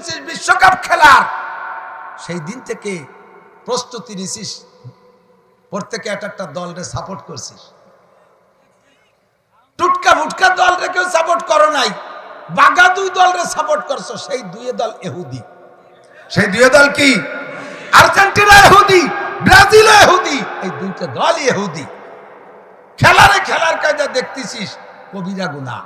শুনছিস বিশ্বকাপ খেলার, সেই দিন থেকে প্রস্তুতি নিছিস, প্রত্যেকে একটা দলরে সাপোর্ট করছিস। টুটকা ফুটকা দলরে কেউ সাপোর্ট করো নাই, বাগা দুই দলরে সাপোর্ট করছো। সেই দুই দল ইহুদি। সেই দুই দল কি? আর্জেন্টিনা ইহুদি, ব্রাজিল ইহুদি, এই দুইটা দল ইহুদি। খেলার কায়দা দেখতেছিস কবিরা গুনাহ।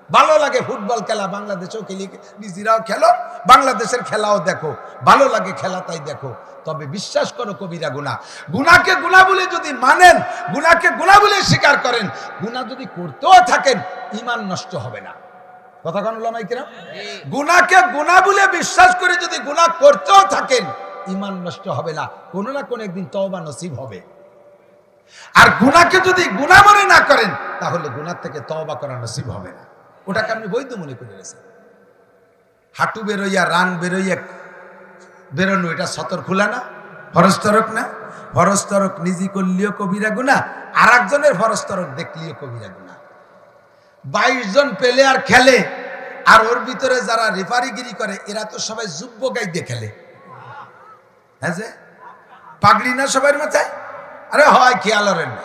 ভালো লাগে ফুটবল খেলা, বাংলাদেশেও খেলি, নিজেরাও খেলো, বাংলাদেশের খেলাও দেখো, ভালো লাগে খেলা, তাই দেখো। তবে বিশ্বাস করো কবিরা গুনাহ। গুনাহকে গুনাহ বলে যদি মানেন, গুনাহকে গুনাহ বলে স্বীকার করেন, গুনাহ যদি করতেও থাকেন, ঈমান নষ্ট হবে না। কথা কোন ওলামায়ে কেরাম? গুনাহকে গুনাহ বলে বিশ্বাস করে যদি গুনাহ করতেও থাকেন, ঈমান নষ্ট হবে না, কোনো না কোনো একদিন তওবা নসিব হবে। আর গুনাহকে যদি গুনাহ মনে না করেন, তাহলে গুনাহ থেকে তওবা করা নসিব হবে না। ওটাকে আপনি বৈধ মনে করে গেছেন। হাঁটু বেরোইয়া রান বেরোইয়া বেরোনো, এটা সতর খোলা না, ফরজ তরক না? ফরজ তরক নিজে করলেও কবিরা গুনাহ, আর একজনের ফরজ তরক দেখলেও কবিরা গুনাহ। 22 জন প্লেয়ার খেলে, আর ওর ভিতরে যারা রেফারিগিরি করে এরা তো সবাই যুব্য গাইতে খেলে। হ্যাঁ, যে পাগড়ি না সবার মাথায়? আরে হয় খেয়াল করেন না,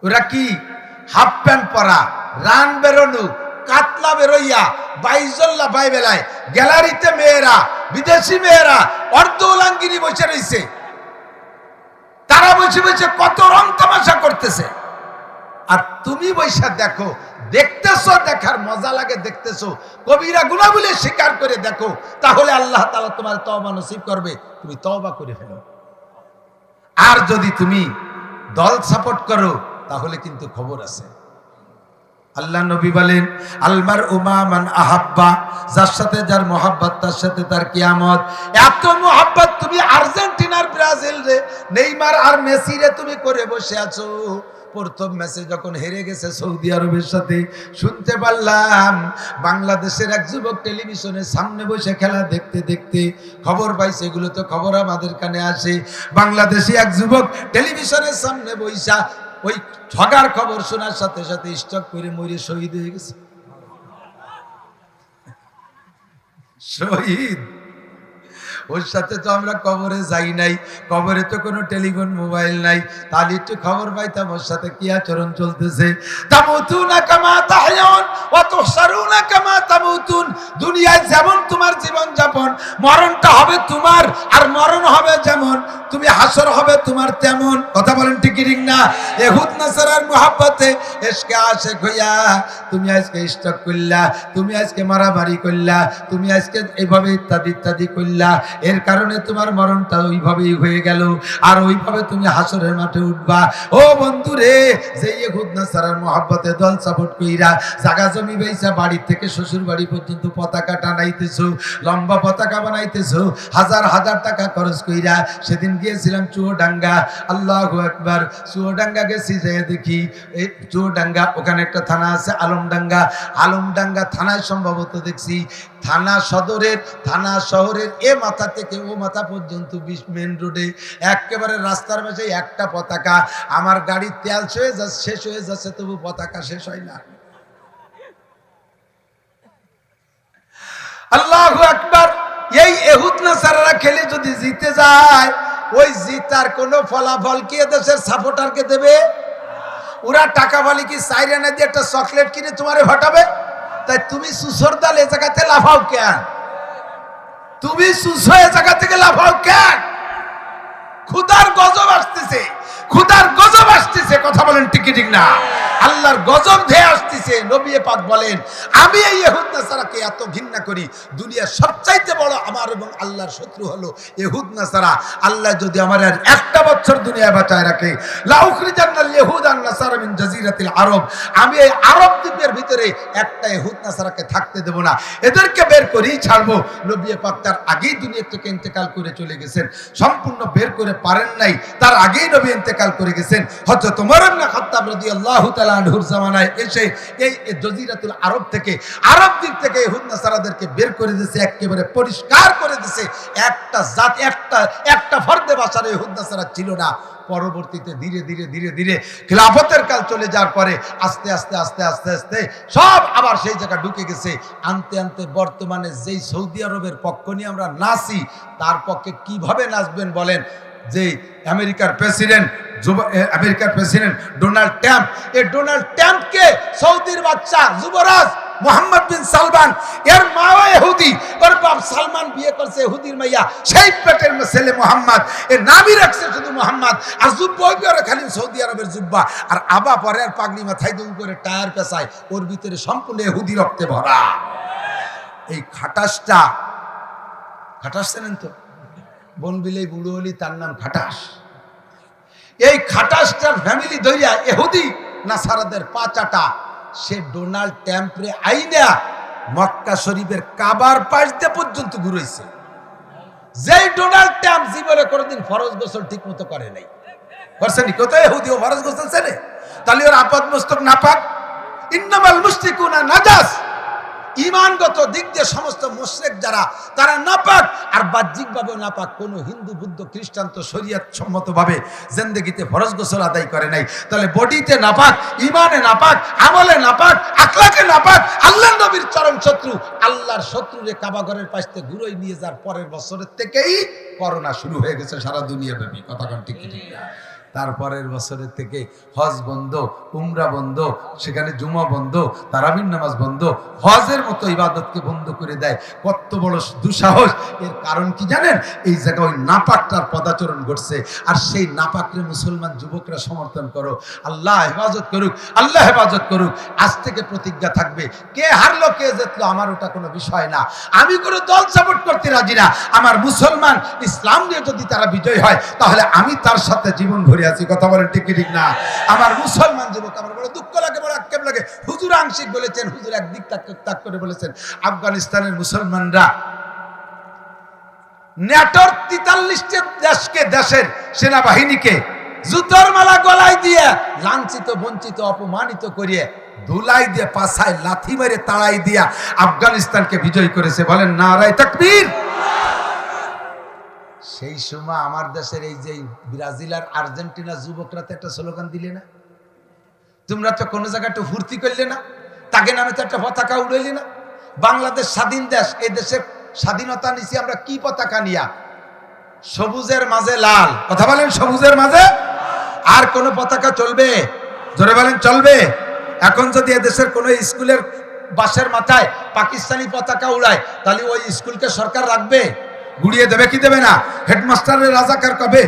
ওরা কি হাফ প্যান্ট পরা, রান বেরোনো, কাতলা বেরোইয়া 22 জন লাফাই বেলায়, গ্যালারিতে মেয়েরা, বিদেশি মেয়েরা অর্ধ উলাঙ্গিনী বসে রয়েছে, তারা বসে বসে কত রং তামাশা করতেছে। আর তুমি বৈশা দেখো, দেখতেছো, দেখার মজা লাগে, দেখতেছো, কবিরা গুনাহ বলে স্বীকার করে দেখো, তাহলে আল্লাহ তাআলা তোমার তওবা নসিব করবে, তুমি তওবা করে ফেলো। আর যদি তুমি দল সাপোর্ট করো, তাহলে কিন্তু খবর আছে। আল্লাহ নবী বলেন, আলমার উমা মান আহাব্বা, যার সাথে যার মোহাব্বত তার সাথে তার কিয়ামত। এত মোহাব্বত তুমি আর্জেন্টিনার, ব্রাজিল রে, নেইমার আর মেসি রে তুমি করে বসে আছো। প্রথম ম্যাচে যখন হেরে গেছে সৌদি আরবের সাথে, শুনতে পারলাম বাংলাদেশের এক যুবক টেলিভিশনের সামনে বসে খেলা দেখতে দেখতে খবর পাইছে, এগুলো তো খবর আমাদের কানে আসে, বাংলাদেশি এক যুবক টেলিভিশনের সামনে বইসা ওই ঠগার খবর শোনার সাথে সাথে স্ট্রোক করে মরে শহীদ হয়ে গেছে। শহীদ। ওর সাথে তো আমরা কবরে যাই নাই, কবরে তো কোনো টেলিফোন মোবাইল নাই, তাহলে একটু খবর পাইতাম ওর সাথে কি আচরণ চলতেছে। তামুতুনা কামা তাহইয়াউন ওয়া তুহশারুনা কামা তামুতুন। দুনিয়ায় যেমন তোমার জীবন যাপন, মরণটা হবে তোমার, আর মরণ হবে যেমন, তুমি হাসর হবে তোমার তেমন। কথা বলেন ঠিক কি ঠিক না? ইহুদ নাসারার মুহাব্বতে ইশকে আশিক হইয়া তুমি আজকে স্টক করলা, তুমি আজকে মারামারি করলা, তুমি আজকে এইভাবে ইত্যাদি ইত্যাদি করলা, এর কারণে তোমার মরণটা ওইভাবেই হয়ে গেল, আর ওইভাবে তুমি হাসরের মাঠে উঠবা। ও বন্ধু রে, যে ইহুদ নাসারার মুহাব্বতে দল সাপোর্ট কইরা জায়গা জমি বেচা বাড়ি থেকে শ্বশুর বাড়ি পর্যন্ত পতাকা টানাইতেছো, লম্বা পতাকা বানাইতেছো, হাজার হাজার টাকা খরচ কইরা। সেদিন গিয়েছিলাম চুয়াডাঙ্গা, আল্লাহু আকবার, চুয়াডাঙ্গা গেছি, যে দেখি এই চুয়াডাঙ্গা, ওখানে একটা থানা আছে আলমডাঙ্গা, আলমডাঙ্গা থানায় সম্ভবত দেখছি থানা সদরের, থানা শহরের এ মাথা থেকে ও মাথা পর্যন্ত মেন রোডে একেবারে রাস্তার পাশে একটা পতাকা। আমার গাড়ির তেল শেষ হয়ে যাচ্ছে, তবু পতাকা শেষ হয় না। আল্লাহু আকবার। এই ইহুদ নাসারারা খেলে যদি জিতে যায়, ওই জিতার কোনো ফলাফল কি এদেশের সাপোর্টারকে দেবে? ওরা টাকা বলি কি সাইরেনা দিয়ে একটা চকলেট কিনে তোমারে ফাটাবে? তাই তুমি সুসর দল এ জায়গাতে লাফাও কেন? তুমি সুসো এ জায়গা থেকে লাফাও কেন? খুদার গজব আসতেছে, খুদার গজব আসতেছে। কথা বলেন ঠিক ঠিক না? আল্লাহর গজব ধেয়ে আসতেছে। নবী পাক বলেন, আমি এই ইহুদ নাসারাকে এত ঘৃণা করি, দুনিয়ার সবচাইতে বড় আমার এবং আল্লাহর শত্রু হলো ইহুদ নাসারা। আল্লাহ যদি আমার আর একটা বছর দুনিয়ায় বাঁচায় রাখে, লা উখরিজান্নাল ইহুদ আন নাসারা মিন জাজিরাতিল আরব, আমি এই আরব দ্বীপের ভিতরে একটা ইহুদ নাসারাকে থাকতে দেব না, এদেরকে বের করেই ছাড়বো। নবী পাক তার আগেই দুনিয়া থেকে ইন্তেকাল করে চলে গেছেন, সম্পূর্ণ বের করে পারেন নাই, তার আগেই নবী ইন্তেকাল করে গেছেন। হযরত ওমর ইবনে খাত্তাব রাদিয়াল্লাহু তাআলা তাআলা আনহুর জামানায় এসে এই জজিরাতুল আরব থেকে, আরব দিক থেকে ইহুদ নাসারাদেরকে বের করে দিয়েছে, একেবারে পরিষ্কার করে দিয়েছে। একটা জাত, একটা ফর্দে বাসার ইহুদ নাসারা ছিল না। পরবর্তীতে ধীরে ধীরে ধীরে ধীরে খিলাফতের কাল চলে যাওয়ার পরে আস্তে আস্তে আস্তে আস্তে আস্তে সব আবার সেই জায়গা ঢুকে গেছে। আনতে আনতে বর্তমানে যেই সৌদি আরবের পক্ষ নিয়ে আমরা নাচি, তার পক্ষে কিভাবে নাচবেন বলেন? যে আমেরিকার প্রেসিডেন্ট ডোনাল্ড ট্রাম্প, এই ডোনাল্ড ট্রাম্পকে সৌদির বাচ্চা যুবরাজ মোহাম্মদ বিন সালমান, এর মাও ইহুদি, ওর বাপ সালমান বিয়ে করছে ইহুদির মাইয়া, সেই পেটের ছেলে মোহাম্মদ, এর নামই রাখছে শুধু মোহাম্মদ। আর জুব্বা পরে খালি সৌদি আরবের জুব্বা, আর আবা পরে আর পাগড়ি মাথায় দিয়ে করে টায়ার পেঁচায়, ওর ভিতরে সম্পূর্ণ ইহুদি রক্তে ভরা। এই খাটাস জানেন তো, বনবিলেই বুড়ো হলি তার নাম খাটাস। এই খাটাসটার ফ্যামিলি ধরিয়া ইহুদি নাসারাদের পাচাটা সে ডোনাল্ড ট্রাম্পরে আইনা মক্কা শরীফের কাবার পাশ দিয়ে পর্যন্ত ঘুরাইছে। যেই ডোনাল্ড ট্রাম্প জীবনে কোনোদিন ফরজ গোসল ঠিক মতো করে নাই, করছেনি? কোথায় ইহুদি ও ফরজ গোসল ছেড়ে? তাহলে ওর আপাদ মস্তক নাপাক। ইন্নামাল মুশরিকুনা নাজাস, ইমানগত দিক দিয়ে সমস্ত মুশরিক যারা, তারা নাপাক। আর বাহ্যিকভাবে নাপাক। কোনো হিন্দু, বুদ্ধ, খ্রিস্টান তো শরীয়ত সম্মতভাবে জিন্দেগিতে ফরজ গোসল আদায় করে নাই। তাহলে বডিতে নাপাক, ইমানে নাপাক, আমলে নাপাক, আখলাকে নাপাক। আল্লাহর নবীর চরম শত্রু, আল্লাহর শত্রুরে কাবাঘরের পাশ থেকে ঘুরোই নিয়ে যাওয়ার পরের বছরের থেকেই করোনা শুরু হয়ে গেছে সারা দুনিয়াব্যাপী। কথা কোন ঠিক ঠিক না? তারপরের বছরের থেকে হজ বন্ধ, উমরা বন্ধ, সেখানে জুমা বন্ধ, তারাবির নামাজ বন্ধ, হজের মতো ইবাদতকে বন্ধ করে দেয়। কত বড় দুঃসাহস! এর কারণ কি জানেন? এই জায়গায় ওই নাপাকটার পদাচরণ ঘটছে। আর সেই নাপাকরে মুসলমান যুবকরা সমর্থন করো। আল্লাহ হেফাজত করুক, আল্লাহ হেফাজত করুক। আজ থেকে প্রতিজ্ঞা থাকবে, কে হারলো কে জিতলো আমার ওটা কোনো বিষয় না। আমি কোনো দল সাপোর্ট করতে রাজি না। আমার মুসলমান ইসলাম নিয়ে যদি তারা বিজয় হয়, তাহলে আমি তার সাথে জীবন ভরে আছি। কথা বলেন ঠিক ঠিক না? আমার মুসলমান যুবক, আমার বড় দুঃখ লাগে, বড় আক্ষেপ লাগে। হুজুর আংশিক বলেছেন, হুজুর একদিক তাক করে বলেছেন, আফগানিস্তানের মুসলমানরা ন্যাটোর 43টি দেশের সেনাবাহিনীকে জুতোর মালা গলায় দিয়ে লাঞ্ছিত, বঞ্চিত, অপমানিত করিয়ে ধুলাই দিয়ে, পাছায় লাথি মেরে তাড়াই দিয়া আফগানিস্তানকে বিজয় করেছে। বলেন নারায়ে তাকবীর। সেই সময় আমার দেশের এই যে ব্রাজিল আর আর্জেন্টিনা যুবকরা তো একটা স্লোগান দিলে না? তোমরা তো কোনো জায়গায় একটু ফুর্তি করলে না? তাকে নামে তো একটা পতাকা উড়াইলে না? বাংলাদেশ স্বাধীন দেশ, এই দেশের স্বাধীনতা নিছি আমরা কি পতাকা নিয়া? সবুজের মাঝে লাল। কথা বলেন, সবুজের মাঝে। আর কোন পতাকা চলবে? জোরে বলেন, চলবে? এখন যদি এদেশের কোন স্কুলের বাসের মাথায় পাকিস্তানি পতাকা উড়ায়, তাহলে ওই স্কুলকে সরকার রাখবে? গুড়িয়ে দেবে কি দেবে না? হেডমাস্টারের রাজাকার কবে?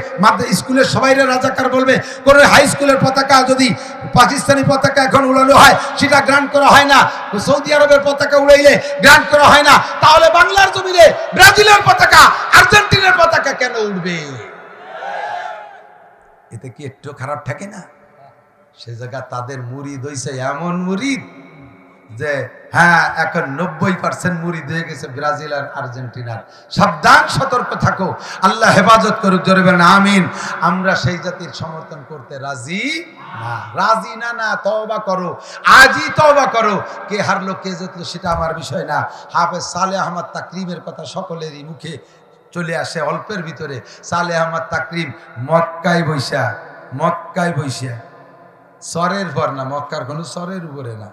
স্কুলের সবাইরে রাজাকার বলবে। কোন হাই স্কুলের পতাকা যদি পাকিস্তানি পতাকা এখন উড়ানো হয়, সেটা গ্রান্ট করা হয় না। সৌদি আরবের পতাকা উড়াইলে গ্রান্ট করা হয় না। তাহলে বাংলার জমিনে ব্রাজিলের পতাকা, আর্জেন্টিনার পতাকা কেন উঠবে? এতে কি একটু খারাপ থাকে না? সে জায়গা তাদের মুরিদ হইছে এমন মুরিদ যে হ্যাঁ, এখন 90% মুরিদ হয়ে গেছে ব্রাজিল আর আর্জেন্টিনার। সাবধান, সতর্ক থাকো। আল্লাহ হেফাজত করুক। জোরে বলেন আমিন। আমরা সেই জাতির সমর্থন করতে রাজি না। রাজি না? না, তওবা করো, আজই তওবা করো। কে হারলো কে জিতলো সেটা আমার বিষয় না। হাফেজ সালেহ আহমদ তাকরিমের কথা সকলেরই মুখে চলে আসে অল্পের ভিতরে। সালেহ আহমদ তাকরিম মক্কায় বৈশা, সরের পর না, মক্কার কোনো সরের উপরে না,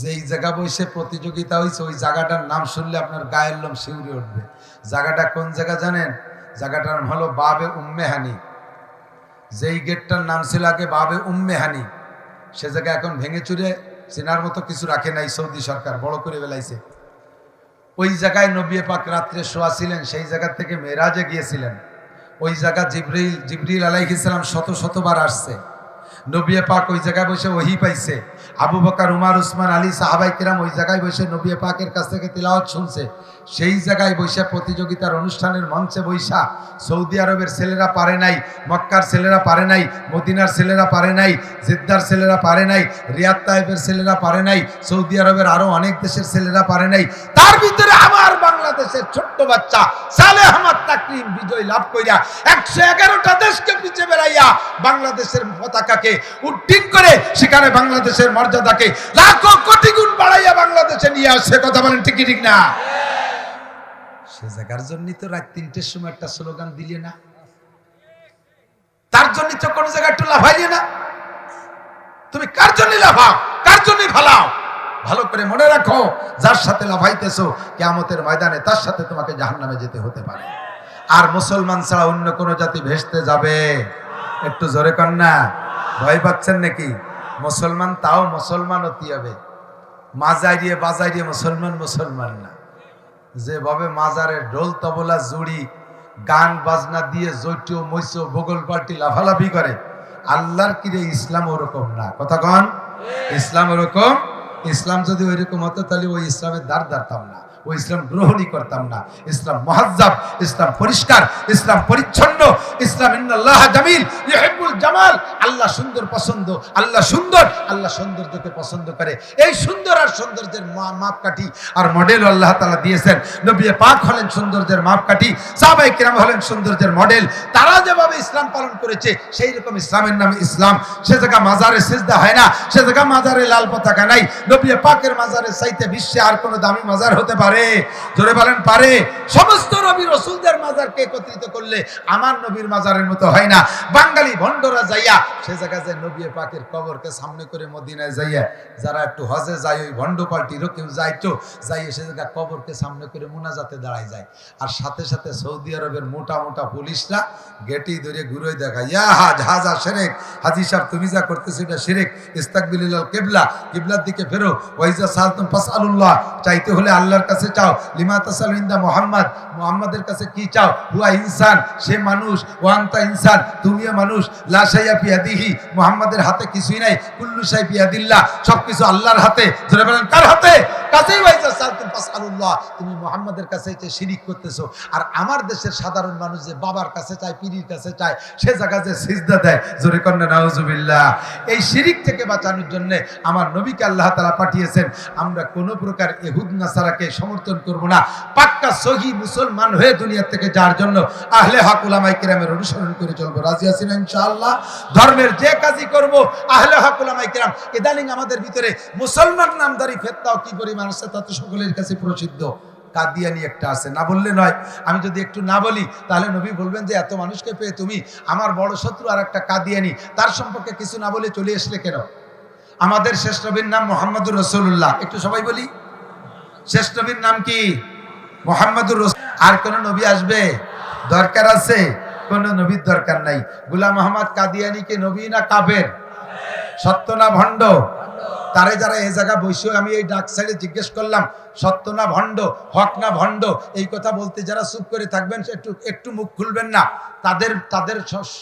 যেই জায়গা বসে প্রতিযোগিতা হয়েছে ওই জায়গাটার নাম শুনলে আপনার গায়ের লোম শিউরে উঠবে। জায়গাটা কোন জায়গা জানেন? জায়গাটার নাম হলো বাবে উম্মে হানি। যেই গেটটার নাম ছিল আগে বাবে উম্মে হানি, সে জায়গা এখন ভেঙে চুরে চেনার মতো কিছু রাখে নাই সৌদি সরকার, বড় করে বেলাইছে। ওই জায়গায় নবী পাক রাত্রে শোয়া ছিলেন, সেই জায়গা থেকে মেরাজে গিয়েছিলেন। ওই জায়গা জিবরিল আলাইহিস সালাম শতবার আসছে। নবী পাক ওই জায়গায় বসে ওহী পাইছে। আবু বকর, উমর, উসমান, আলী সাহাবায়ে কেরাম ওই জায়গায় বসে নবী পাকের কাছ থেকে তিলাওয়াত শুনছে। সেই জায়গায় বসে প্রতিযোগিতার অনুষ্ঠানের মঞ্চে বৈশা সৌদি আরবের ছেলেরা পারে নাই, মক্কার ছেলেরা পারে নাই, মদিনার ছেলেরা পারে নাই, জিদ্দার ছেলেরা পারে নাই, রিয়াদ তায়েফের ছেলেরা পারে নাই, সৌদি আরবের আরো অনেক দেশের ছেলেরা পারে নাই। তার ভিতরে আমার বাংলাদেশের ছোট্ট বাচ্চা সালেহ আহমদ তাকরিম বিজয় লাভ কইরা 111টা দেশকে পিছে বেড়াইয়া বাংলাদেশের পতাকাকে উড্ডীন করে সেখানে বাংলাদেশের মর্যাদাকে লাখো কোটি গুণ বাড়াইয়া বাংলাদেশে নিয়ে আসছে। কথা বলেন ঠিক কি ঠিক না? সে জায়গার জন্য তো রাত 3টের সময় একটা স্লোগান দিলে না, তার জন্য তো কোন জায়গায় একটু লাফাইলে না। তুমি কার জন্য লাফাও, কার জন্য ফালাও, ভালো করে মনে রাখো, যার সাথে লাফাইতেছো কিয়ামতের ময়দানে তার সাথে তোমাকে জাহান্নামে যেতে হতে পারে। আর মুসলমান ছাড়া অন্য কোন জাতি ভেস্তে যাবে? একটু জোরে কর না, ভয় পাচ্ছেন নাকি? মুসলমান তাও মুসলমান হতে হবে, মাজাইরিয়ে বাজাইরিয়ে মুসলমান মুসলমান না। যেভাবে মাজারে ঢোল তবলা জুড়ি গান বাজনা দিয়ে জৈটো মৈসো বগল পাল্টি লাফালাফি করে, আল্লাহর কিরে ইসলাম ওরকম না। কথা কন, ইসলাম ওরকম। ইসলাম যদি ওইরকম হতো তাহলে ওই ইসলামের দ্বার দাঁড়তাম না, ওই ইসলাম গ্রহণই করতাম না। ইসলাম মুহাজ্জাব, ইসলাম পরিষ্কার, ইসলাম পরিচ্ছন্ন, ইসলাম ইন্নাল্লাহ জামিল ইউহিব্বুল জামাল। আল্লাহ সুন্দর পছন্দ, আল্লাহ সুন্দর, আল্লাহ সৌন্দর্যকে পছন্দ করে। এই সুন্দর আর সৌন্দর্যের মাপকাঠি আর মডেল আল্লাহ তাআলা দিয়েছেন। নবী পাক হলেন সৌন্দর্যের মাপকাঠি, সাহাবায়ে কিরাম হলেন সৌন্দর্যের মডেল। তারা যেভাবে ইসলাম পালন করেছে সেই রকম ইসলামের নামে ইসলাম। সে জায়গা মাজারে সিজদা হয় না, সে জায়গা মাজারে লাল পতাকা নাই। নবী পাকের মাজারের চাইতে বিশ্বে আর কোনো দামি মাজার হতে পারে? জোরে বলেন পারে? সমস্ত নবী রাসূলদের মাজারকে একত্রিত করলে আমার নবীর মাজারের মতো হয় না। বাঙালি ভণ্ডরা যাইয়া সে জায়গা যে নবী পাকের কবরকে সামনে করে মদিনায় যাইয়া, যারা একটু হজে যায় ওই ভণ্ড পার্টিরও কেউ যাইতো, যাইয়ে সে জায়গা কবরকে সামনে করে মুনাজাতে দাঁড়ায় যায়। আর সাথে সাথে সৌদি আরবের মোটা মোটা পুলিশরা গেটি ধরে ঘুরে দেখায়, ইয়া হাজ হাজা শিরক, হাজী সাহেব তুমি যা করতেছো এটা শিরক, ইস্তাকবিলিল কিবলা, কিবলার দিকে ফেরো, ওয়াইজা সালতুম ফাসআলুল্লাহ, চাইতে হলে আল্লাহর কাছে চাও, লিমা তাসালু ইনদা মুহাম্মদ, মুহাম্মাদের কাছে কি চাও, হুয়া ইনসান, সে মানুষ, ওয়া আনতা ইনসান, তুমিও মানুষ, লা শাইয়া ফি ইয়াদিহি, মুহাম্মাদের হাতে কিছুই নাই, কুল্লু শাই ফি ইয়াদিল্লাহ, সবকিছু আল্লাহর হাতে। জোরে বলেন কার হাতে? কাছেই ওয়াইজা সালতুম ফাসআলুল্লাহ, তুমি মুহাম্মাদের কাছে যে শিরিক করতেছো। আর আমার দেশের সাধারণ মানুষ যে বাবার কাছে চায়, পীরের কাছে চায়, সে জায়গা যে সিজদা দেয়, জোরে কর না নাউজুবিল্লাহ। এই শিরিক থেকে বাঁচানোর জন্য আমার নবীকে আল্লাহ তাআলা পাঠিয়েছেন। আমরা কোনো প্রকার ইহুদ নাসারাকে সমর্থন করব না। পাক্কা সহি মুসলমান হয়ে দুনিয়া থেকে যাওয়ার জন্য আহলে হক উলামায়ে কিরামের অনুসরণ করে চলবো। রাজি আছেন ইনশাআল্লাহ? ধর্মের যে কাজই করব আহলে হক উলামায়ে কিরাম। ইদানিং আমাদের ভিতরে মুসলমান নামধারী ফেতনাও কি পরিমাণ আছে তা তো সকলের কাছে প্রসিদ্ধ। কাদিয়ানি একটা আছে, না বললে নয়। আমি যদি একটু না বলি তাহলে নবী বলবেন যে এত মানুষকে পেয়ে তুমি আমার বড় শত্রু আর একটা কাদিয়ানি, তার সম্পর্কে কিছু না বলে চলে আসলে কেন? আমাদের শেষ নবীর নাম মুহাম্মদুর রাসূলুল্লাহ। একটু সবাই বলি, শেষ নবীর নাম কি? মুহাম্মদুর রাসূল। আর কোন নবী আসবে? দরকার আছে? কোন নবীর দরকার নাই। গোলাম আহমদ কাদিয়ানি কে নবী না কাফের? সত্য না ভণ্ড? তারে যারা এই জায়গা বসে, আমি এই ডাক সাইডে জিজ্ঞেস করলাম সত্য না ভণ্ড, হক না ভণ্ড, এই কথা বলতে যারা চুপ করে থাকবেন একটু মুখ খুলবেন না, তাদের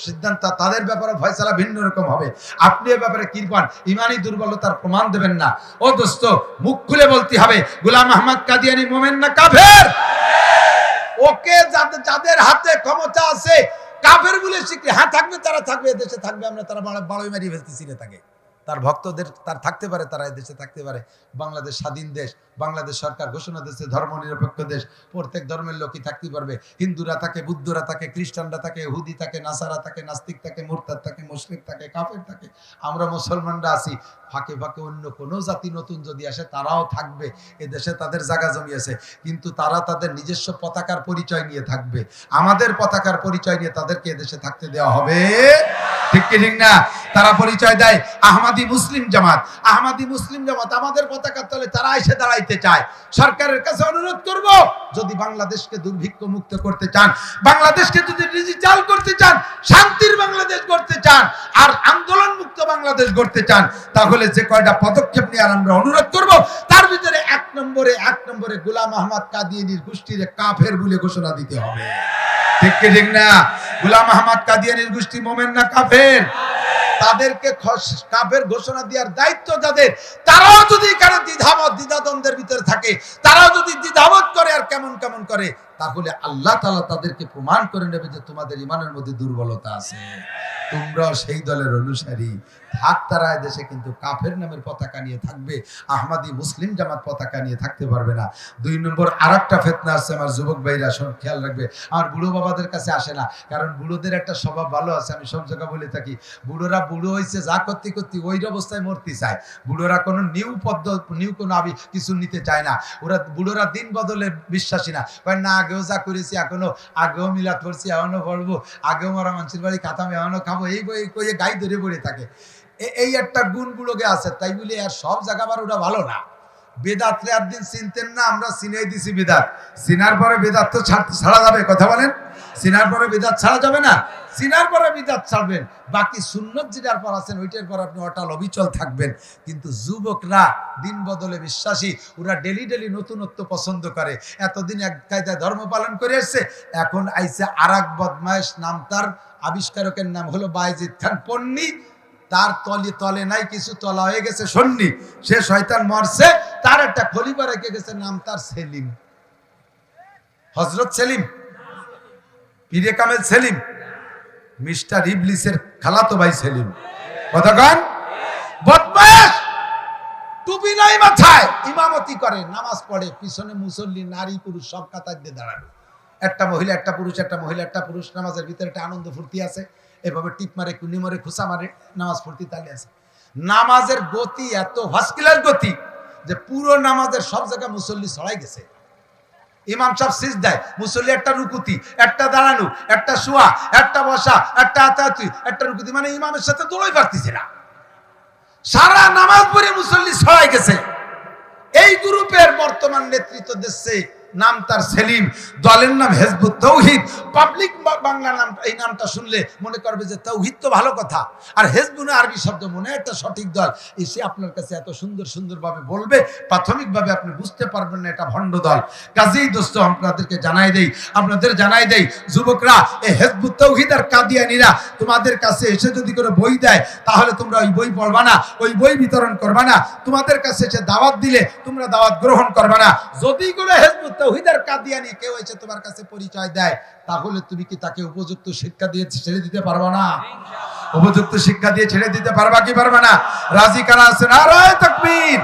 সিদ্ধান্ত, তাদের ব্যাপারে ফয়সালা ভিন্ন রকম হবে। আপনি এ ব্যাপারে কৃপণ, ইমানি দুর্বলতার প্রমাণ দেবেন না। ও দোস্ত, মুখ খুলে বলতে হবে গোলাম আহমদ কাদিয়ানি মুমিন না কাফের? ওকে যাদের হাতে ক্ষমতা আছে কাফের বলে স্বীকৃতি, হ্যাঁ থাকবে, তারা থাকবে, এদেশে থাকবে, আমরা তারা বাড়াই মারি ফেলতেছি রে তাকে। তার ভক্তদের তার থাকতে পারে, তারা এদেশে থাকতে পারে। বাংলাদেশ স্বাধীন দেশ, বাংলাদেশ সরকার ঘোষণা দিয়েছে ধর্ম নিরপেক্ষ দেশ, প্রত্যেক ধর্মের লোকই থাকতে পারবে। হিন্দুরা থাকে, বুদ্ধরা থাকে, খ্রিস্টানরা থাকে, ইহুদি থাকে, নাসারা থাকে, নাস্তিক থাকে, মুরতাদ থাকে, মুশরিক থাকে, কাফের থাকে। আমরা মুসলমানরা আছি, ফাঁকে ফাঁকে অন্য কোনো জাতি নতুন যদি আসে তারাও থাকবে। এদেশে তাদের জায়গা জমি আছে, কিন্তু তারা তাদের নিজস্ব পতাকার পরিচয় নিয়ে থাকবে। আমাদের পতাকার পরিচয় নিয়ে তাদেরকে এদেশে থাকতে দেওয়া হবে, ঠিক কি ঠিক না? তারা পরিচয় দেয় আহমদি মুসলিম জামাত। আহমদি মুসলিম জামাত আমাদের পতাকার তলে তারা এসে দাঁড়াইতে চায়। সরকারের কাছে অনুরোধ করব, যদি বাংলাদেশকে দুর্ভিক্ষ মুক্ত করতে চান, বাংলাদেশকে যদি ডিজিটাল করতে চান, শান্তির বাংলাদেশ গড়তে চান, আর আন্দোলন মুক্ত বাংলাদেশ গড়তে চান, তাহলে যে কয়টা পদক্ষেপ নিয়ে আমরা অনুরোধ করব, তার ভিতরে এক নম্বরে গোলাম আহমদ কাদিয়ানির গোষ্ঠীর কাফের বলে ঘোষণা দিতে হবে, ঠিক কি ঠিক না? গোলাম আহমদ কাদিয়ানির গোষ্ঠী মুমিন না কাফের? তাদেরকে কাফের ঘোষণা দেওয়ার দায়িত্ব যাদের, তারাও যদি কারো দ্বিধাদ্বন্দ্বের ভিতরে থাকে, তারাও যদি দ্বিধাবোধ করে আর কেমন কেমন করে, তাহলে আল্লাহ তাআলা তাদেরকে প্রমাণ করে নেবে যে তোমাদের ঈমানের মধ্যে দুর্বলতা আছে। তোমরা সেই দলের অনুসারী থাক, তারা দেশে কিন্তু কাফের নামের পতাকা নিয়ে থাকবে, আহমদি মুসলিম জামাত পতাকা নিয়ে থাকতে পারবে না। 2 নম্বর আরেকটা ফিতনা আছে, আমার যুবক ভাইরা খেয়াল রাখবে। আমার বুড়ো বাবাদের কাছে আসে না, কারণ বুড়োদের একটা স্বভাব ভালো আছে, আমি সব জায়গায় বলে থাকি, বুড়োরা বুড়ো হয়েছে যা করতে করতে ওই অবস্থায় মরতে চায়। বুড়োরা কোনো নিউ কোনো কিছু নিতে চায় না। বুড়োরা দিন বদলে বিশ্বাসী না, না আগেও যা করেছি এখনো, আগেও মিলাদ পড়ছি এখনো পড়বো, আগেও মরা মানুষের বাড়ি খাতাম এখনো খাবো, এই বই কইয়ে গাই ধরে পড়ে থাকে। এই একটা গুণ বুড়োকে আছে, তাই বলে আর সব জায়গা আবার ওটা ভালো না। বেদাতরে একদিন চিনতেন না, আমরা চিনেই দিছি বেদাত। চিনার পরে বেদাত তো ছাড়া যাবে, কথা বলেন? চিনার পরে বেদাত ছাড়া যাবে না, চিনার পরে বেদাত ছাড়বেন। বাকি সুন্নত যেটার পর আছেন ওইটার পর আপনি অটল অবিচল থাকবেন। কিন্তু যুবকরা দিন বদলে বিশ্বাসী, ওরা ডেলি ডেলি নতুনত্ব পছন্দ করে। এতদিন এক কায়দায় ধর্ম পালন করে এসছে, এখন আইছে আরেক বদমাইশ, নাম তার আবিষ্কারকের নাম হলো বায়েজিদ খান পন্নী। তার তলে নাই কিছু, তলা হয়ে গেছে সন্নি। সে শয়তান মরছে, তার একটা খলিফা রেখে গেছে, নাম তার সেলিম, হযরত সেলিম, পীরে কামেল সেলিম, মিস্টার ইবলিসের খালাতো ভাই সেলিম। কতক্ষণ বদমাশ, টুপি নাই মাথায়, ইমামতি করে, নামাজ পড়ে, পিছনে মুসল্লি নারী পুরুষ সব কাতার দিয়ে দাঁড়ানো। একটা মহিলা একটা পুরুষ, একটা মহিলা একটা পুরুষ, নামাজের ভিতরে একটা আনন্দ ফুর্তি আছে। এভাবে টিপ মারে, কুনি মারে, খুসা মারে, নামাজ ফুর্তি তালে আছে। নামাজের গতি এত ভাস্কিলার গতি যে পুরো নামাজের সব জায়গায় মুসল্লি ছড়াই গেছে। ইমাম সাহেব সিজদায়, মুসল্লি একটা রুকুতি, একটা দাঁড়ানো, একটা শোয়া, একটা বসা, একটা আতাতুই, একটা রুকুতি, মানে ইমামের সাথে দৌড়ই পারতেছে না। সারা নামাজ পড়ে মুসল্লি ছড়াই গেছে। এই গ্রুপের বর্তমান নেতৃত্ব দিচ্ছে, নাম তার সেলিম, দলের নাম হিজবুত তাওহীদ। পাবলিক বাংলা নাম, এই নামটা শুনলে মনে করবে যে তাওহীদ তো ভালো কথা, আর হিজবুন আরবি শব্দ মনে একটা সঠিক দল। এসে আপনার কাছে এত সুন্দর সুন্দরভাবে বলবে, প্রাথমিকভাবে আপনি বুঝতে পারবেন না এটা ভণ্ড দল। কাজেই দোস্ত আপনাদেরকে জানাই দেই, আপনাদের জানাই দেই, যুবকরা, এই হিজবুত তাওহীদ আর কাদিয়ানীরা তোমাদের কাছে এসে যদি করে বই দেয়, তাহলে তোমরা ওই বই পড়বা না, ওই বই বিতরণ করবা না। তোমাদের কাছে এসে দাওয়াত দিলে তোমরা দাওয়াত গ্রহণ করবা না। যদি কোনো হিজবুত তাওহীদ আর কাদিয়ানী কেউ এসে তোমার কাছে পরিচয় দেয়, তাহলে তুমি কি তাকে উপযুক্ত শিক্ষা দিয়ে ছেড়ে দিতে পারবা না? উপযুক্ত শিক্ষা দিয়ে ছেড়ে দিতে পারবা কি পারবা না? রাজি কারা আছেন? নারায়ে তাকবীর।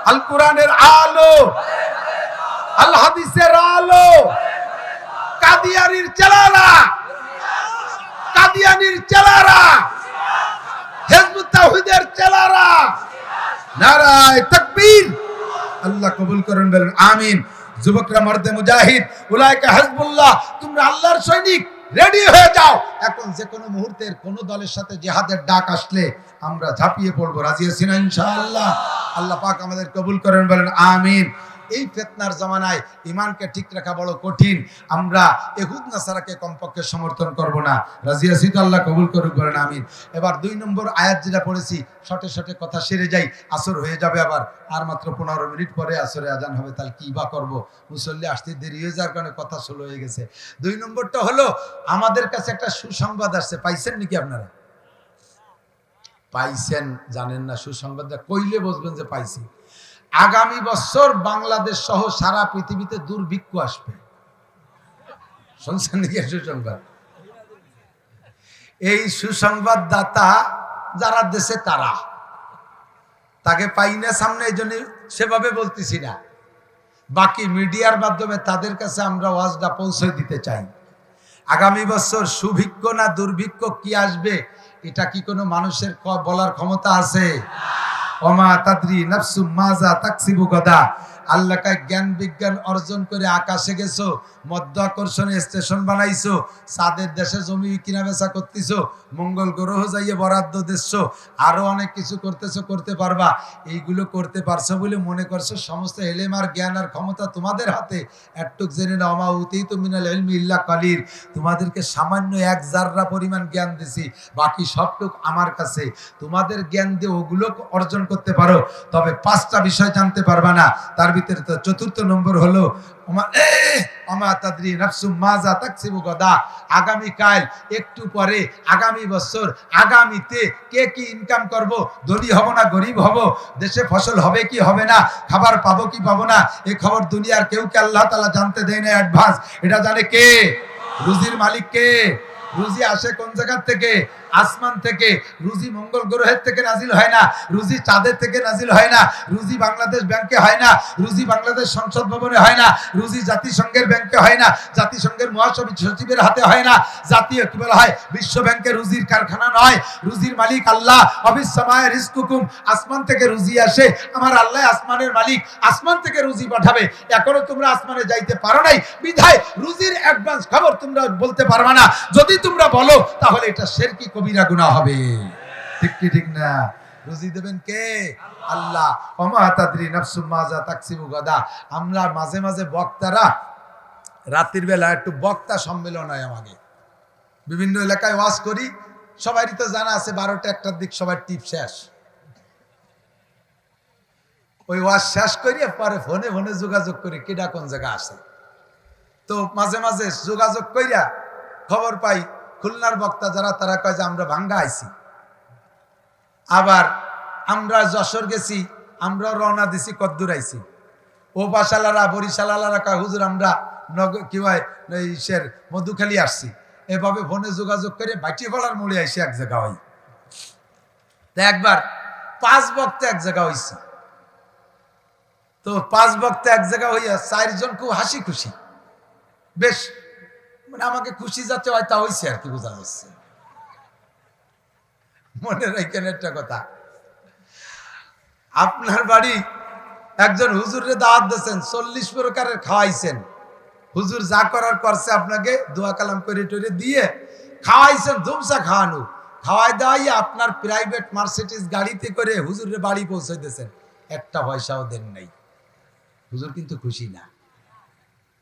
আল কোরআনের আলো, আল হাদিসের আলো, কাদিয়ানীর চেলারা, কাদিয়ানীর চেলারা, হিজবুত তাওহীদের চেলারা, নারায়ে তাকবীর। আল্লাহ কবুল করেন, বলেন আমিন। যুবকরা, মর্দে মুজাহিদ, উলাইকা হিজবুল্লাহ, তোমরা আল্লাহর সৈনিক, রেডি হয়ে যাও। এখন যে কোনো মুহূর্তের কোন দলের সাথে জিহাদের ডাক আসলে আমরা ঝাঁপিয়ে পড়বো। রাজি আছি না ইনশাআল্লাহ? আল্লাহ পাক আমাদের কবুল করেন, বলেন আমিন। এই ফিতনার জামানায় ইমানকে ঠিক রাখা বড় কঠিন। আমরা ইহুদ নাসারাকে কমপক্ষে সমর্থন করব না। রাজি আছি তো? আল্লাহ কবুল করুক, বলেন আমিন। এবার 2 নম্বর আয়াত যেটা পড়েছি, শর্টে শর্টে কথা সেরে যাই, আসর হয়ে যাবে আবার, আর মাত্র 15 মিনিট পরে আসরে আজান হবে। তাহলে কি বা করবো, মুসল্লি আসতে দেরি হয়ে যাওয়ার কারণে কথা স্লো হয়ে গেছে। 2 নম্বরটা হলো, আমাদের কাছে একটা সুসংবাদ আসছে। পাইছেন নাকি আপনারা? পাইছেন জানেন না, সুসংবাদটা কইলে বুঝবেন যে পাইছি। আগামী বছর বাংলাদেশ সহ সারা পৃথিবীতে দুর্ভিক্ষ আসবে। শুনছেন নাকি সুসংবাদ? এই সুসংবাদ দাতা যারা দেশে, তারা তাকে পাই না সামনে, এই জন্য সেভাবে বলতেছি না। বাকি মিডিয়ার মাধ্যমে তাদের কাছে আমরা ওয়াজটা পৌঁছে দিতে চাই। আগামী বছর সুভিক্ষ না দুর্ভিক্ষ কি আসবে, এটা কি কোনো মানুষের বলার ক্ষমতা আছে? ওমা তাদরি নাফসুম মাজা তাকসিবু গাদা। আল্লাহ কা জ্ঞান বিজ্ঞান অর্জন করে আকাশে গেছো, মধ্যাকর্ষণে স্টেশন বানাইছো, চাঁদের দেশে জমি কিনা বেচা করতেছো, মঙ্গল গ্রহ যাইয়ে বরাদ্দ দিচ্ছো, আরো অনেক কিছু করতেছো, করতে পারবা। এইগুলো করতে পারছো বলে মনে করছো সমস্ত এলেম আর জ্ঞান আর ক্ষমতা তোমাদের হাতে। একটুক জেনে নাও, মা উতীতু মিনাল ইলমি ইল্লা কালিল, তোমাদেরকে সামান্য 1 জাররা পরিমাণ জ্ঞান দিছি, বাকি সবটুক আমার কাছে। তোমাদের জ্ঞান দিয়ে ওগুলো অর্জন করতে পারো, তবে 5টা বিষয় জানতে পারবা না। তার ভিতরে তো চতুর্থ নম্বর হলো আগামীকাল, একটু পরে, আগামী বছর, আগামীতে কে কি ইনকাম করব, ধনী হব না গরিব হব, দেশে ফসল হবে কি হবে না, খাবার পাবো কি পাবো না, এই খবর দুনিয়ার কেউ কে আল্লাহ তাআলা জানতে দেয় না অ্যাডভান্স। এটা জানে কে? রুজির মালিক কে? রুজি আসে কোন জায়গা থেকে? আসমান থেকে। রুজি মঙ্গল গ্রহের থেকে নাজিল হয় না, রুজি চাঁদের থেকে নাজিল হয় না, রুজি বাংলাদেশ ব্যাংকে হয় না, রুজি বাংলাদেশ সংসদ ভবনে হয় না, রুজি জাতিসংঘের ব্যাংকে হয় না, জাতিসংঘের মহাসচিবের হাতে হয় না, জাতীয় কি বলা হয় বিশ্ব ব্যাংকে রুজির কারখানা নয়। রুজির মালিক আল্লাহ। অবিসমায়ে রিজকুকুম, আসমান থেকে রুজি আসে, আমার আল্লাহ আসমানের মালিক, আসমান থেকে রুজি পাঠাবে। এখনো তোমরা আসমানে যাইতে পারো নাই বিধায় রুজির অ্যাডভান্স খবর তোমরা বলতে পারবে না। যদি তোমরা বলো তাহলে এটা শিরকি কবিরা গুনাহ হবে। ঠিক কি ঠিক না? রুজি দেবেন কে? আল্লাহ। ওমা তাদরি নাফসুম মাজা তাকসিবু গাদা। আমরা মাঝে মাঝে বক্তারা রাতের বেলা একটু বক্তা সম্মেলন হয় আমাকে, বিভিন্ন এলাকায় ওয়াজ করি, সবারই তো জানা আছে 12টা 1টার দিক সবার টিপ শেষ। ওই ওয়াজ শেষ করিয়ে পরে ফোনে ফোনে যোগাযোগ করি কেডা কোন জায়গা আসে। তো মাঝে মাঝে যোগাযোগ কইরা খবর পাই খুলনার বক্তা যারা তারা কয় যে আমরা ভাঙ্গা আইছি, আবার আমরা যশোর গেছি, আমরা রওনা দিছি কদ্দুর আইছি। ও বাসালারা বরিশালারা কয় হুজুর আমরা কি হয় মধুখালী আসছি। এভাবে ফোনে যোগাযোগ করে বাইটিপাড়ার মোড়ে আইসি এক জায়গা হই। তো একবার 5 বক্তা এক জায়গা হইছি। তো 5 বক্তা এক জায়গা হইয়া 4 জন খুব হাসি খুশি, বেশ মানে আমাকে খুশি যাতে হয় তা হইছে আর কি, বোঝা যাচ্ছে। মনে রাখেন একটা কথা, আপনার বাড়ি একজন হুজুরে দাওয়াত দিয়েছেন, 40 প্রকারের খাওয়াইছেন, হুজুর যা করার করছে আপনাকে দোয়া কালাম করে টরে দিয়ে খাওয়াইছেন, ধুমসা খাওয়ানো, খাওয়াই দাওয়াইয়া আপনার প্রাইভেট মার্সিডিজ গাড়িতে করে হুজুরের বাড়ি পৌঁছে দিয়েছেন, একটা পয়সাও দেন নাই। হুজুর কিন্তু খুশি না।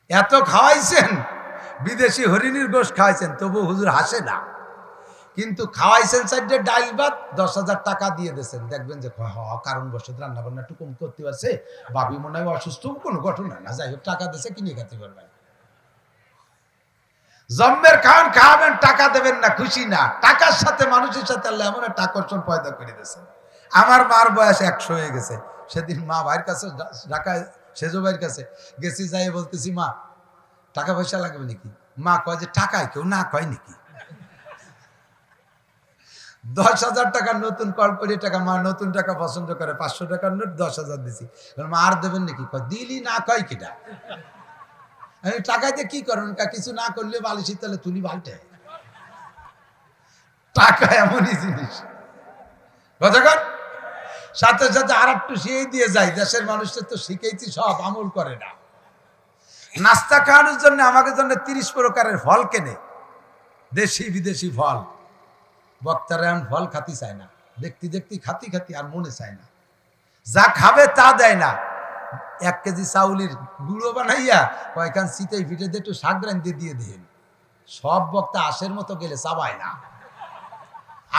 এত খাওয়াইছেন, বিদেশি হরিণীর গোশ খাওয়াইছেন, তবু হুজুর হাসে না। কিন্তু খাওয়াইছেন 4টে ডাইল ভাত, 10,000 টাকা দিয়ে দিয়েছেন। দেখবেন যে কারণ বসত রান্না বান্না একটু কম করতে পারছে, ভাবি মনে হয় অসুস্থ, কোনো ঘটনা না, যাই হোক টাকা দিয়েছে কিনে খেতে পারবেন। জম্মের খান খাওয়াবেন, টাকা দেবেন না, খুশি না। টাকার সাথে মানুষের সাথে আল্লাহ এমন একটা আকর্ষণ পয়দা করে দিয়েছে। আমার মার বয়স 100 হয়ে গেছে। সেদিন মা ভাইয়ের কাছে ঢাকায় সেজো ভাইয়ের কাছে গেছি, যাই বলতেছি মা টাকা পয়সা লাগবে নাকি? মা কয় যে টাকায় কেউ না কয় নাকি? 10,000 টাকা নতুন কড়কড়ি টাকা, মা নতুন টাকা পছন্দ করে, 500 টাকার নোট 10,000 দিছি। মা আর দেবেন নাকি? কয় দিলি না কয় কিটা। আমি টাকাতে কি করেন? কিছু না করলে বালিশি তাহলে তুলি বালটে। টাকা এমনই জিনিস, বুঝাগর সাথে সাথে আর একটু শিখে দিয়ে যায়। দেশের মানুষদের তো শিখেইছি, সব আমল করে না। নাস্তা খাওয়ানোর জন্য আমাকে জন্য 30 প্রকারের ফল কেনে, দেশি বিদেশি ফল। বক্তারা এমন ফল খাতি চায় না, দেখতে দেখতে খাতি খাতি আর মনে চায় না, যা খাবে তা দেয় না। 1 কেজি চাউলের গুঁড়ো বানাইয়া কয়েকখান শীতেই পিঠে দিয়ে একটু শাক রান্ধে দিয়ে দেন। সব বক্তা আশের মতো গেলে চাবায় না।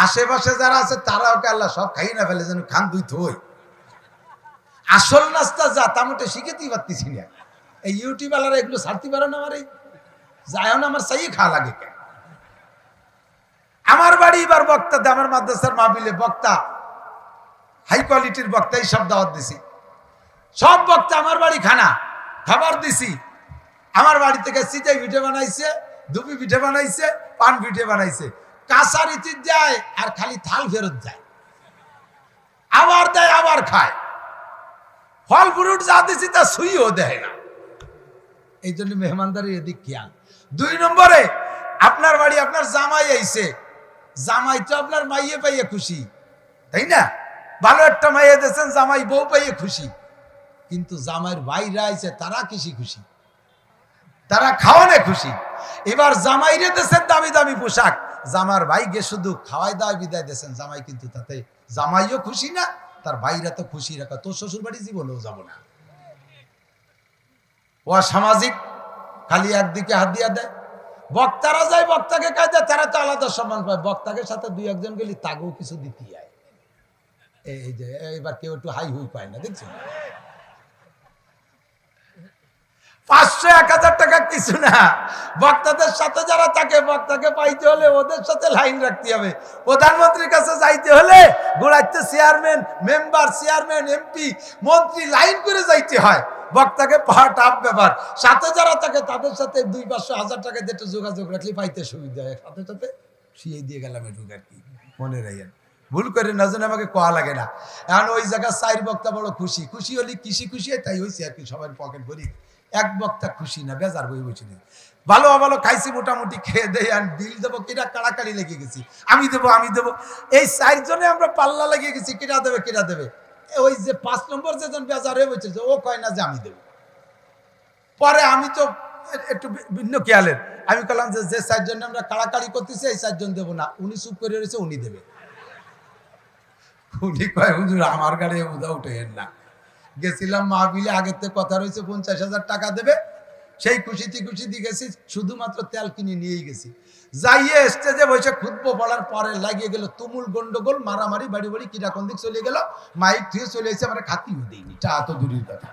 আশেপাশে যারা আছে তারাও কে আল্লাহ সব খাই না ফেলে, যেন খান দুই থই। আসল নাস্তা যা তা মোটে শিখেতেই পারতেছি না। এই ইউটিউবালারা এগুলো ছাড়তে পারে না। আমার এই যায় না, আমার চাইয়ে খাওয়া লাগে কেন? আমার বাড়ি এবার বক্তা, আমার মাদ্রাসার মাহফিলে বক্তা, হাই কোয়ালিটির বক্তা, এই সব দাওয়াত দিছি। সব বক্তা আমার বাড়ি খাবার দিছি। আমার বাড়ি থেকে সিটাই পিঠে বানাইছে, দুপি পিঠে বানাইছে, পান পিঠে বানাইছে। কাঁচা রীতির যায় আর খালি থাল ফেরত যায়, আবার দেয় আবার খায়। ফল ফ্রুট যা দিছি তা সুইও দেয় না। এই জন্য মেহমানদারি এদিক খেয়াল। 2 নম্বরে আপনার বাড়ি আপনার জামাই আইছে, জামাই তো আপনার মাইয়ে পাইয়ে খুশি, তাই না? ভালো একটা মাইয়ে দিয়েছেন, জামাই বউ পাইয়ে খুশি। কিন্তু জামাইয়ের ভাইরা আইছে, তারা কিসি খুশি? তারা খাওয়ানে খুশি। এবার জামাইরে দিয়েছেন দামি দামি পোশাক, জামার ভাইকে শুধু খাওয়াই দাওয়াই বিদায় দিয়েছেন। জামাই কিন্তু তাতে জামাইও খুশি না, তার ভাইরা তো খুশি রাখা। তোর শ্বশুর বাড়ি জীবনেও যাবো না। ও সামাজিক, খালি একদিকে হাত দিয়া দেয়। বক্তারা যায়, বক্তাকে কাজ দেয়, তারা তো আলাদা সম্মান পায়। বক্তাকে সাথে 2-1 জন গেলি তাকেও কিছু দিতে হয়। এই যে এবার কেউ একটু হাই হুই পায় না, দেখছেন? 500-1000 টাকা কিছু না। বক্তাদের সাথে যারা থাকে, বক্তাকে পাইতে হলে ওদের সাথে লাইন রাখতে হবে। প্রধানমন্ত্রীর কাছে যাইতে হলে গোড়াইতে চেয়ারম্যান, মেম্বার, চেয়ারম্যান, এমপি, মন্ত্রী লাইন করে যাইতে হয়। বক্তাকে পাওয়া টাফ ব্যাপার। সাথে যারা থাকে তাদের সাথে 200-500-1000 টাকা দিয়ে একটু যোগাযোগ রাখলে পাইতে সুবিধা হয়। সাথে সাথে শুয়ে দিয়ে গেলাম একটু আর কি, মনে রাখেন। ভুল করে না যেন আমাকে কোয়া লাগে না। এখন ওই জায়গায় 4 বক্তা বড় খুশি। খুশি হলে খুশি হয়, তাই হয়েছে আর কি, সবার পকেট ভরি। এক বক্তা খুশি না, বেজার বই বসে নেই। ভালো ভালো খাইছি, মোটামুটি খেয়ে দেয়। আর বিল দেবো কিনা কাড়াকাড়ি লেগে গেছি, আমি দেবো। এই 4 জনে আমরা পাল্লা লেগে গেছি, কিনা দেবে। ওই যে 5 নম্বর যেজন বেজার হয়ে বলছে, ও কয় না যে আমি দেবো। পরে আমি তো একটু ভিন্ন খেয়ালের, আমি বললাম যে 4 জন আমরা কাড়াকাড়ি করতেছি, এই 4 জন দেবো না। উনি চুপ করে রয়েছে, উনি দেবে। উনি কয়, হুজুর আমার গাড়ি উদা উঠে না। গেছিলাম মাহফিলে, আগের থেকে কথা রয়েছে 50,000 টাকা দেবে। সেই খুশিতে গেছি, শুধুমাত্র তেল কিনে নিয়েই গেছি। যাইয়ে স্টেজে বসে খুতবো পড়ার পরে লাগিয়ে গেল তুমুল গন্ডগোল, মারামারি, বাড়ি কিরাকন দিক চলে গেল। মাইক ধুয়ে চলে এসে, আমরা খাতিও দিইনি, তা তো দূরের কথা।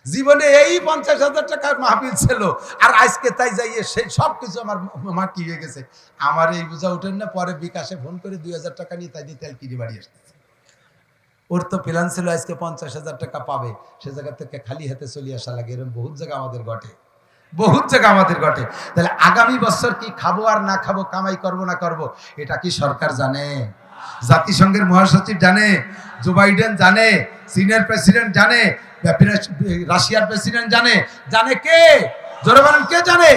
জীবনে এই 50,000 টাকার মাহফিল ছিল, আর আজকে তাই যাইয়ে সেই সব কিছু আমার মাটি হয়ে গেছে। আমার এই বোঝা উঠেন না। পরে বিকাশে ফোন করে 2,000 টাকা নিয়ে তাই দিয়ে তেল কিনে বাড়ি আসতেছে। ওর তো প্ল্যান ছিল আজকে 50,000 টাকা পাবে, সে জায়গা থেকে খালি হাতে চলে আসা লাগে। এরকম বহুত জায়গা আমাদের ঘটে। তাহলে আগামী বছর কি খাবো আর না খাবো, কামাই করবো না করবো, এটা কি সরকার জানে? জাতিসংঘের মহাসচিব জানে? জো বাইডেন জানে? সিনিয়র প্রেসিডেন্ট জানে? রাশিয়ার প্রেসিডেন্ট জানে কে? জোরে বলেন, কে জানে?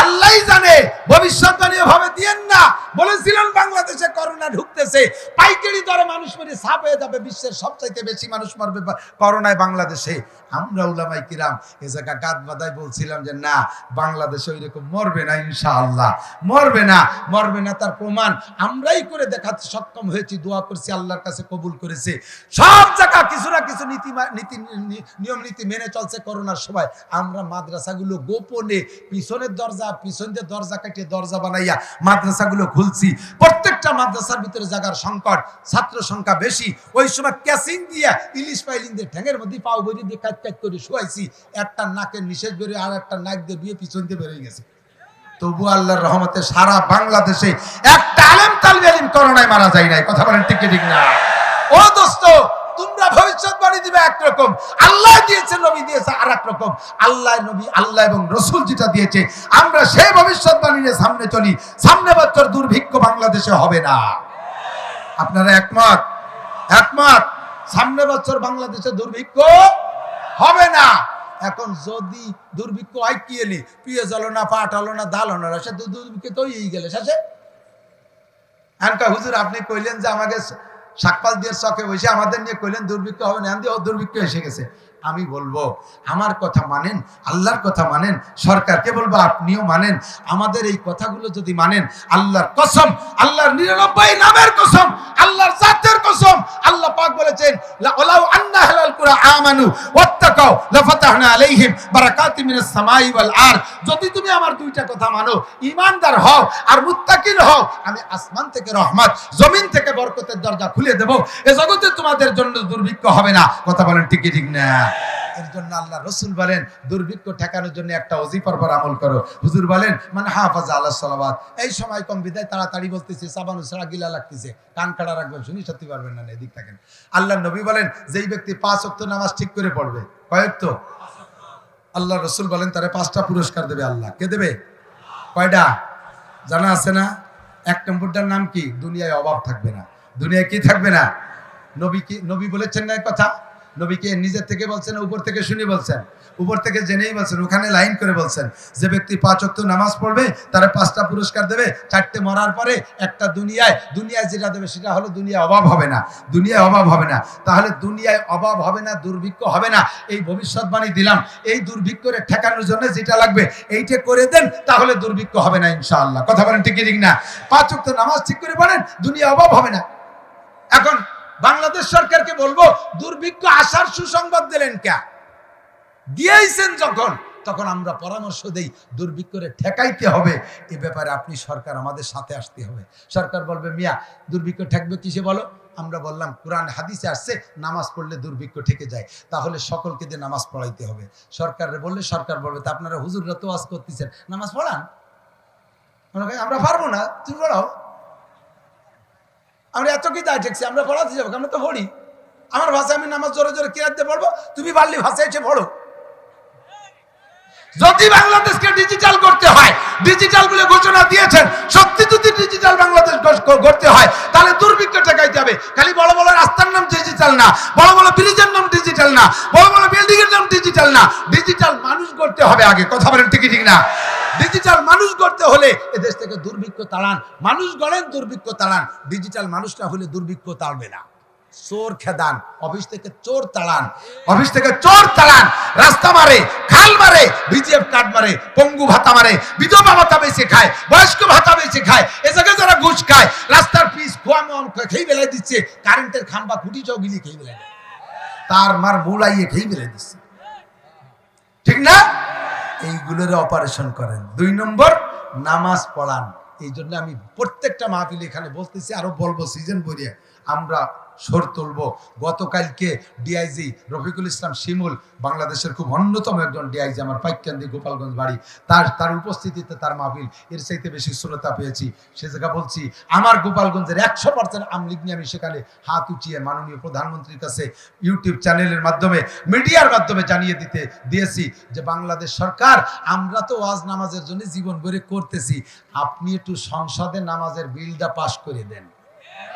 আল্লাহই জানে। ভবিষ্যৎবাণী ভাবে দিয়েন না। বলেছিলেন বাংলাদেশে করোনা ঢুকতেছে, পাইকারি দরে মানুষ মেরে সাপ হয়ে যাবে, বিশ্বের সবচাইতে বেশি মানুষ মরবে করোনায় বাংলাদেশে। আমরা উলামায়ে কিরাম এ জায়গা গাদ বাদায় বলছিলাম যে না, বাংলাদেশে ওই রকম মরবে না, ইনশাআল্লাহ মরবে না। তার প্রমাণ আমরাই করে দেখাতে সক্ষম হয়েছি। দোয়া করছি, আল্লাহর কাছে কবুল করেছে। সব জায়গা কিছু না কিছু নিয়ম নীতি মেনে চলছে। করোনার সময় আমরা মাদ্রাসাগুলো গোপনে পিছন দিয়ে দরজা কাটিয়ে দরজা বানাইয়া মাদ্রাসাগুলো খুলছি। প্রত্যেকটা মাদ্রাসার ভিতরে জায়গার সংকট, ছাত্র সংখ্যা বেশি। ওই সময় ক্যাসিং দিয়ে, ইলিশ পাইলিং দিয়ে ঠ্যাঙের মধ্যে পাও বই দিয়ে কাট করে শুয়াইছি। একটা নাকের নিষেধ বেরিয়ে আর একটা নাক দিয়ে বিয়ে পিছন দিয়ে বেরিয়ে গেছে। তবু আল্লাহর রহমতে সারা বাংলাদেশে একটা আলেম তালবে আলিম করোনায় মারা যায় নাই। কথা বলেন ঠিক না? ও দোস্ত, তোমরা ভবিষ্যৎবাণী দিবে একরকম, আল্লাহ দিয়েছে, নবী দিয়েছে আর এক রকম। আল্লাহ এবং রসুল যেটা দিয়েছে, আমরা সেই ভবিষ্যৎবাণী নিয়ে সামনে চলি। সামনে বছর দুর্ভিক্ষ বাংলাদেশে হবে না। আপনারা একমত? সামনে বছর বাংলাদেশে দুর্ভিক্ষ হবে না। এখন যদি দুর্ভিক্ষ হয় কি এলি, পেঁয়াজ হলো না, পাট হলো না, ডাল হলো না, সে দুর্ভিক্ষ তো এই গেলে শেষে। হুজুর আপনি কইলেন যে আমাকে শাকপাল দিয়ে চকে বসে আমাদের নিয়ে কইলেন দুর্ভিক্ষ হবে না, দুর্ভিক্ষ এসে গেছে। আমি বলবো, আমার কথা মানেন, আল্লাহর কথা মানেন, সরকারকে বলবো আপনিও মানেন। আমাদের এই কথাগুলো যদি মানেন, আল্লাহর কসম, আল্লাহর 99 নামের কসম, আল্লাহর জাতের কসম, আল্লাহ পাক বলেছেন লাউ আন্না আহলাল কুরা আমানু ওয়াত্তাকাউ লাফাতাহনা আলাইহিম বারাকাতিম মিনাস সামাই ওয়াল আরদ। যদি তুমি আমার দুইটা কথা মানো, ঈমানদার হও আর মুত্তাকিন হও, আমি আসমান থেকে রহমত, জমিন থেকে বরকতের দরজা খুলে দেব। এই জগতে তোমাদের জন্য দুর্ভিক্ষ হবে না। কথা বলেন ঠিক না? এর জন্য আল্লাহ রসুল বলেন, দুর্ভিক্ষ ঠেকানোর জন্য একটা ওজিফার পর আমল করো। হুজুর বলেন, মানে হাফাজা আলাস সালাওয়াত। এই সময় কম বিদায় তাড়াতাড়ি বলতেছে, সাবান সারা গিলা লাগতেছে, কান খাড়া রাখবেন, শুনি সত্যি পারবেন না, এদিক থাকেন। আল্লাহ নবী বলেন, যেই ব্যক্তি 5 ওয়াক্ত নামাজ ঠিক করে পড়বে, কয় ওয়াক্ত? আল্লাহ রসুল বলেন তারে 5টা পুরস্কার দেবে আল্লাহ। কে দেবে? কয়টা জানা আছে না? 1 নম্বরটার নাম কি? দুনিয়ায় অভাব থাকবে না। দুনিয়ায় কি থাকবে না? নবী বলেছেন না কথা? নবীকে নিজের থেকে বলছেন, উপর থেকে শুনে বলছেন? উপর থেকে জেনেই বলছেন, ওখানে লাইন করে বলছেন যে ব্যক্তি 5 ওয়াক্ত নামাজ পড়বে তারা 5টা পুরস্কার দেবে। 4টে মরার পরে একটা দুনিয়ায় যেটা দেবে সেটা হলো দুনিয়ায় অভাব হবে না। তাহলে দুনিয়ায় অভাব হবে না, দুর্ভিক্ষ হবে না, এই ভবিষ্যৎবাণী দিলাম। এই দুর্ভিক্ষরে ঠেকানোর জন্য যেটা লাগবে এইটা করে দেন, তাহলে দুর্ভিক্ষ হবে না ইনশাআল্লাহ। কথা বলেন ঠিক না? 5 ওয়াক্ত নামাজ ঠিক করে পড়েন, দুনিয়া অভাব হবে না। এখন বাংলাদেশ সরকারকে বলবো, দুর্ভিক্ষ আসার সুসংবাদ দিলেন কে? দিয়েছেন যখন, তখন আমরা পরামর্শ দেই দুর্ভিক্ষরে ঠেকাইতে হবে। এ ব্যাপারে আপনি সরকার আমাদের সাথে আসতে হবে। সরকার বলবে, মিয়া দুর্ভিক্ষ ঠেকবে কিসে বলো? আমরা বললাম কোরআন হাদিসে আসছে নামাজ পড়লে দুর্ভিক্ষ ঠেকে যায়, তাহলে সকলকে দিয়ে নামাজ পড়াইতে হবে। সরকারে বললে সরকার বলবে তা আপনারা হুজুররা তো ওয়াজ করতেছেন, নামাজ পড়ান। আমরা পারবো না, তুমি পড়াও। আমরা এত কি দায় ঠেকছি, আমরা পড়াতে যাবো, আমরা তো পড়ি। আমার ভাষায় আমি নামাজ জোরে জোরে কিরাতে পড়বো, তুমি পারলি ভাষায় এসে পড়ো। যদি বাংলাদেশকে ডিজিটাল করতে হয়, ডিজিটাল বলে ঘোষণা দিয়েছেন, সত্যি যদি ডিজিটাল বাংলাদেশ করতে হয় তাহলে দুর্ভিক্ষ ঠেকাইতে হবে। খালি বড় বড় রাস্তার নাম ডিজিটাল না, বড় বড় ব্রিজের নাম ডিজিটাল না, বড় বড় বিল্ডিং এর নাম ডিজিটাল না, ডিজিটাল মানুষ করতে হবে আগে। কথা বলেন ঠিক ঠিক না? ডিজিটাল মানুষ করতে হলে এদেশ থেকে দুর্ভিক্ষ তাড়ান। মানুষ গড়েন, দুর্ভিক্ষ তাড়ান। ডিজিটাল মানুষ না হলে দুর্ভিক্ষ তাড়বে না। চোর খেদান, অফিস থেকে চোর তাড়ান, অফিস থেকে চোর তাড়ান। রাস্তা মারে, খাল মারে, বিজিএফ কার্ড মারে, পঙ্গু ভাতা মারে, বিধবা ভাতা বেশি খায়, বয়স্ক ভাতা বেশি খায়, এ জায়গায় যারা ঘুষ খায়, রাস্তার পিস খোয়া খেয়ে বেলায় দিচ্ছে, কারেন্টের খাম্বা খুঁটি চৌগিলি খেয়ে বেলায়, তার মার মুলাইয়ে খেয়ে বেলায় দিচ্ছে, ঠিক না? এইগুলোর অপারেশন করেন। 2 নম্বর, নামাজ পড়ান। এই জন্য আমি প্রত্যেকটা মাহফিল এখানে বলতেছি, আরো বলবো সিজন বইয়ে আমরা সর তুলবো। গতকালকে ডিআইজি রফিকুল ইসলাম শিমুল, বাংলাদেশের খুব অন্যতম একজন ডিআইজি, আমার পাইকান্দি গোপালগঞ্জ বাড়ি, তার উপস্থিতিতে তার মাহফিল এর চাইতে বেশি শ্রোতা পেয়েছি। সে জায়গা বলছি আমার গোপালগঞ্জের 100% আমলিগ নিয়ে আমি সেখানে হাত উঠিয়ে মাননীয় প্রধানমন্ত্রীর কাছে ইউটিউব চ্যানেলের মাধ্যমে, মিডিয়ার মাধ্যমে জানিয়ে দিয়েছি যে বাংলাদেশ সরকার, আমরা তো ওয়াজ নামাজের জন্য জীবন ভরে করতেছি, আপনি একটু সংসদে নামাজের বিলটা পাশ করে দেন।